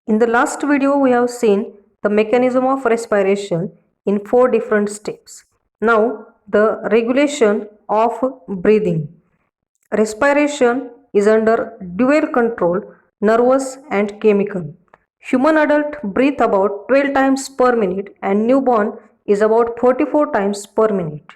In the last video, we have seen the mechanism of respiration in four different steps. Now, the regulation of breathing. Respiration is under dual control, nervous and chemical. Human adult breathe about 12 times per minute and newborn is about 44 times per minute.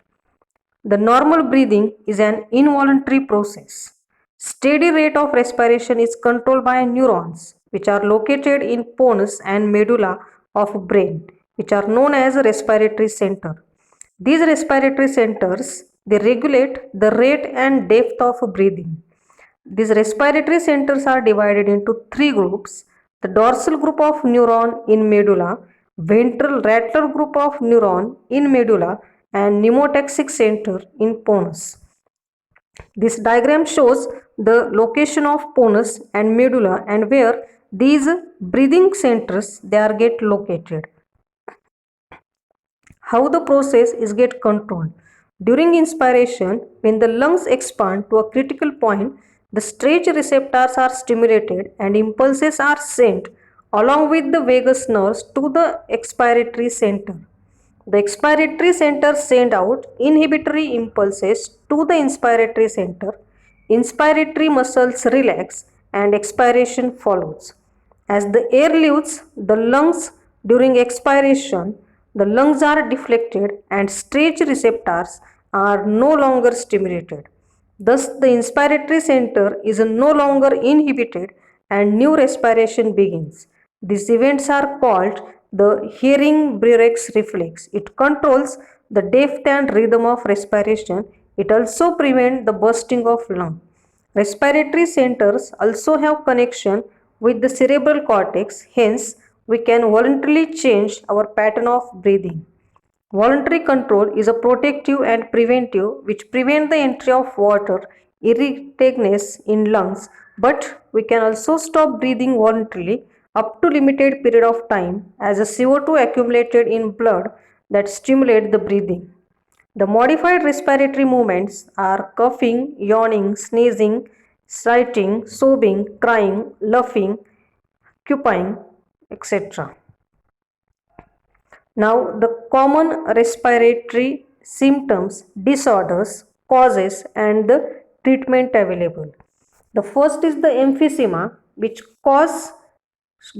The normal breathing is an involuntary process. Steady rate of respiration is controlled by neurons, which are located in pons and medulla of brain, which are known as respiratory center. These respiratory centers they regulate the rate and depth of breathing. These respiratory centers are divided into three groups: the dorsal group of neuron in medulla, ventral lateral group of neuron in medulla, and pneumotaxic center in pons. This diagram shows the location of pons and medulla and where these breathing centers they are get located. How the process is get controlled. During inspiration, when the lungs expand to a critical point, the stretch receptors are stimulated and impulses are sent along with the vagus nerves to the expiratory center. The expiratory center send out inhibitory impulses to the inspiratory center. Inspiratory muscles relax and expiration follows. As the air leaves the lungs during expiration, the lungs are deflected and stretch receptors are no longer stimulated. Thus, the inspiratory center is no longer inhibited and new respiration begins. These events are called the Heering-Brewer's reflex. It controls the depth and rhythm of respiration. It also prevents the bursting of lung. Respiratory centers also have connection with the cerebral cortex, hence we can voluntarily change our pattern of breathing. Voluntary control is a protective and preventive which prevent the entry of water irritatiness in lungs, but we can also stop breathing voluntarily up to limited period of time as a CO2 accumulated in blood that stimulate the breathing. The modified respiratory movements are coughing, yawning, sneezing, snorting, sobbing, crying, laughing, cuping, etc. Now, the common respiratory symptoms, disorders, causes, and the treatment available. The first is the emphysema, which cause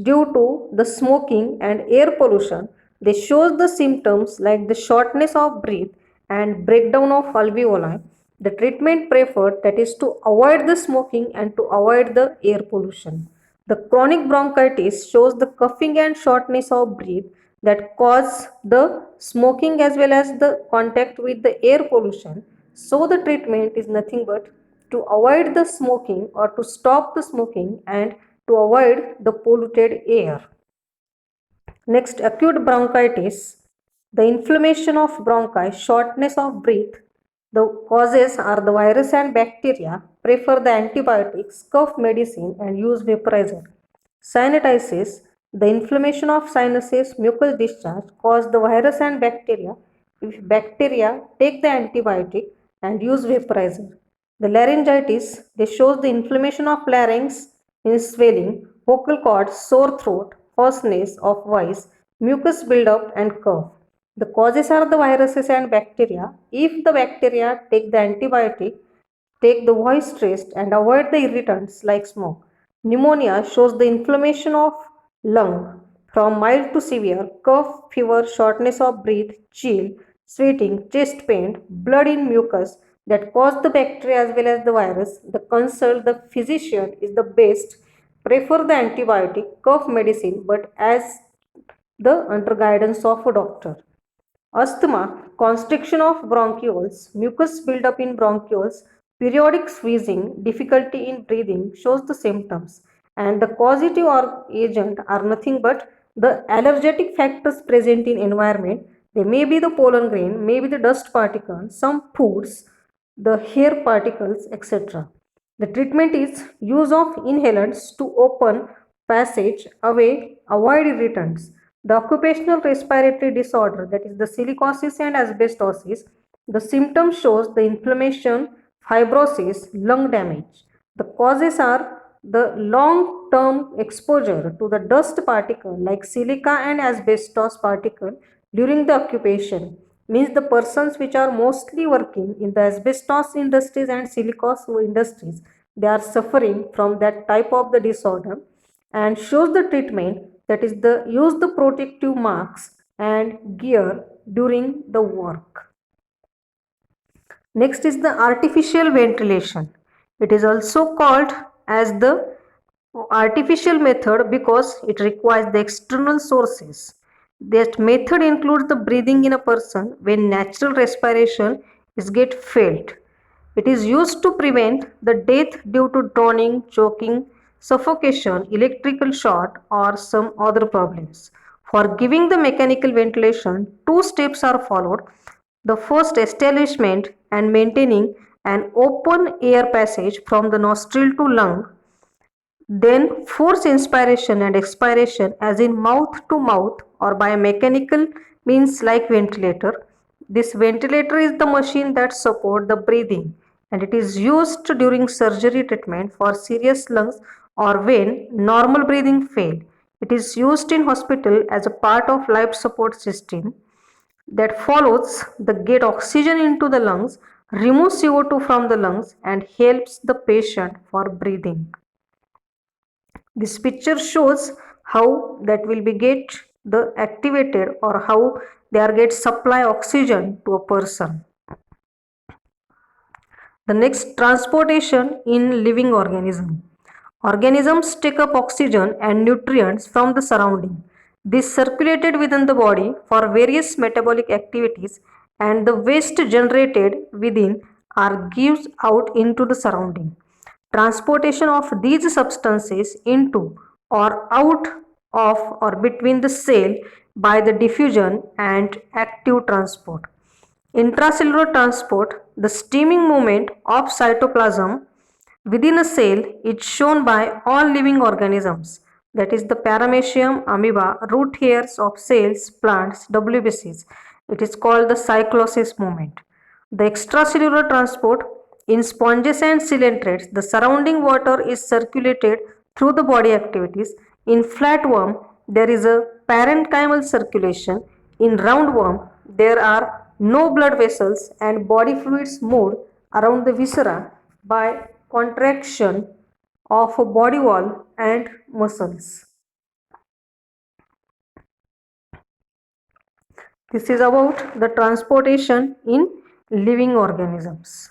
due to the smoking and air pollution. They shows the symptoms like the shortness of breath and breakdown of alveoli. The treatment preferred that is to avoid the smoking and to avoid the air pollution. The chronic bronchitis shows the coughing and shortness of breath that cause the smoking as well as the contact with the air pollution. So the treatment is nothing but to avoid the smoking or to stop the smoking and to avoid the polluted air. Next, acute bronchitis. The inflammation of bronchi, shortness of breath. The causes are the virus and bacteria. Prefer the antibiotics, cough medicine, and use vaporizer. Sinusitis. The inflammation of sinuses, mucus discharge, cause the virus and bacteria. If bacteria, take the antibiotic and use vaporizer. The laryngitis, they shows the inflammation of larynx in swelling, vocal cords, sore throat, hoarseness of voice, mucus buildup and cough. The causes are the viruses and bacteria. If the bacteria take the antibiotic, take the voice rest and avoid the irritants like smoke. Pneumonia shows the inflammation of lung from mild to severe, cough, fever, shortness of breath, chill, sweating, chest pain, blood in mucus that cause the bacteria as well as the virus. The consult the physician is the best. Prefer the antibiotic, cough medicine, but as the under guidance of a doctor. Asthma, constriction of bronchioles, mucus buildup in bronchioles, periodic wheezing, difficulty in breathing shows the symptoms, and the causative or agent are nothing but the allergenic factors present in environment. They may be the pollen grain, may be the dust particles, some foods, the hair particles, etc. The treatment is use of inhalants to open passage away, avoid irritants. The occupational respiratory disorder, that is the silicosis and asbestosis, the symptom shows the inflammation, fibrosis, lung damage. The causes are the long-term exposure to the dust particle like silica and asbestos particle during the occupation means the persons which are mostly working in the asbestos industries and silicos industries, they are suffering from that type of the disorder, and shows the treatment, that is the use the protective masks and gear during the work. Next is the artificial ventilation. It is also called as the artificial method because it requires the external sources. That method includes the breathing in a person when natural respiration is get failed. It is used to prevent the death due to drowning, choking, suffocation, electrical short, or some other problems. For giving the mechanical ventilation, two steps are followed. The first, establishment and maintaining an open air passage from the nostril to lung, then force inspiration and expiration as in mouth to mouth or by a mechanical means like ventilator. This ventilator is the machine that support the breathing, and it is used during surgery treatment for serious lungs or when normal breathing fail. It is used in hospital as a part of life support system that follows the get oxygen into the lungs, removes CO2 from the lungs and helps the patient for breathing. This picture shows how that will be get the activated or how they are get supply oxygen to a person. The next, transportation in living organism. Organisms take up oxygen and nutrients from the surrounding. This circulated within the body for various metabolic activities, and the waste generated within are gives out into the surrounding. Transportation of these substances into or out of or between the cell by the diffusion and active transport. Intracellular transport, the steaming movement of cytoplasm within a cell, is shown by all living organisms, that is the paramecium, amoeba, root hairs of cells, plants, WBCs. It is called the cyclosis movement. The extracellular transport, in sponges and coelentrates, the surrounding water is circulated through the body activities. In flatworm, there is a parenchymal circulation. In roundworm, there are no blood vessels and body fluids moved around the viscera by contraction of a body wall and muscles. This is about the transportation in living organisms.